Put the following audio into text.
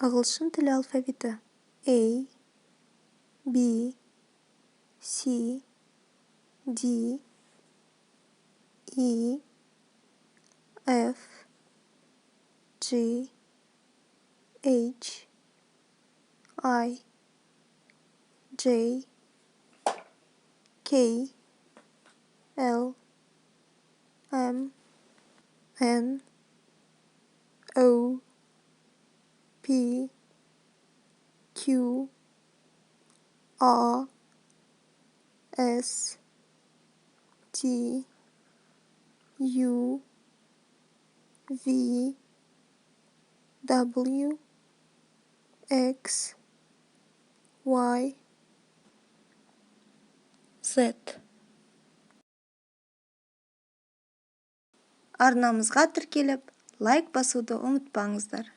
Ағылшын тілі алфавиті: A, B, C, D, E, F, G, H, I, J, K, L, M, N, O, P, Q, R, S, T, U, V, W, X, Y, Z. Арнамызға тіркеліп, лайк басуды ұмытпаңыздар.